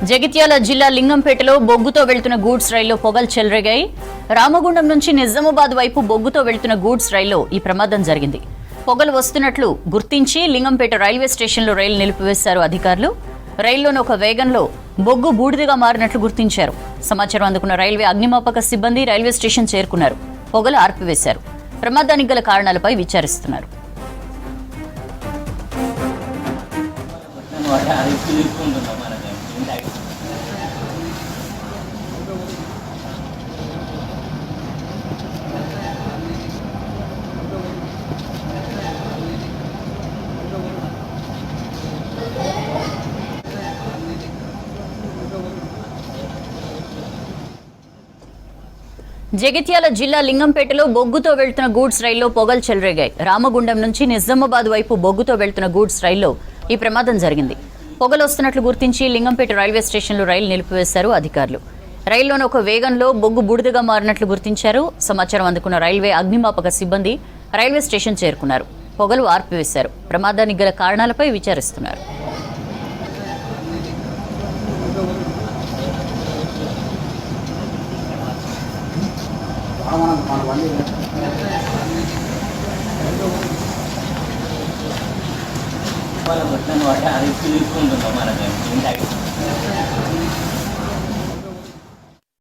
జగిత్యాల జిల్లా లింగంపేటలో బొగ్గుతో వెళ్తున్న గూడ్స్ రైల్లో పొగలు చెలరేగాయి. రామగుండం నుంచి నిజామాబాద్ వైపు బొగ్గుతో వెళ్తున్న గూడ్స్ రైల్లో ఈ ప్రమాదం జరిగింది. పొగలు వస్తున్నట్లు గుర్తించి లింగంపేట రైల్వే స్టేషన్లో రైలు నిలిపివేశారు అధికారులు. రైల్లోని ఒక వేగంలో బొగ్గు బూడిదగా మారినట్లు గుర్తించారు. సమాచారం అందుకున్న రైల్వే అగ్నిమాపక సిబ్బంది రైల్వే స్టేషన్ చేరుకున్నారు. పొగలు ఆర్పివేశారు. ప్రమాదానికి గల కారణాలపై విచారిస్తున్నారు. జగిత్యాల జిల్లా లింగంపేటలో బొగ్గుతో వెళ్తున్న గూడ్స్ రైల్లో పొగలు చెలరేగాయి. రామగుండం నుంచి నిజామాబాద్ వైపు బొగ్గుతో వెళ్తున్న గూడ్స్ రైల్లో ఈ ప్రమాదం జరిగింది. పొగలు వస్తున్నట్లు గుర్తించి లింగంపేట రైల్వే స్టేషన్లో రైలు నిలిపివేశారు అధికారులు. రైల్లోని ఒక వేగంలో బొగ్గు బూడిదగా మారినట్లు గుర్తించారు. సమాచారం అందుకున్న రైల్వే అగ్నిమాపక సిబ్బంది రైల్వే స్టేషన్ చేరుకున్నారు. పొగలు ఆర్పివేశారు. ప్రమాదానికి గల కారణాలపై విచారిస్తున్నారు. వాళ్ళ బట్టలను వాటి అది తీసుకుంటున్నాం మనకి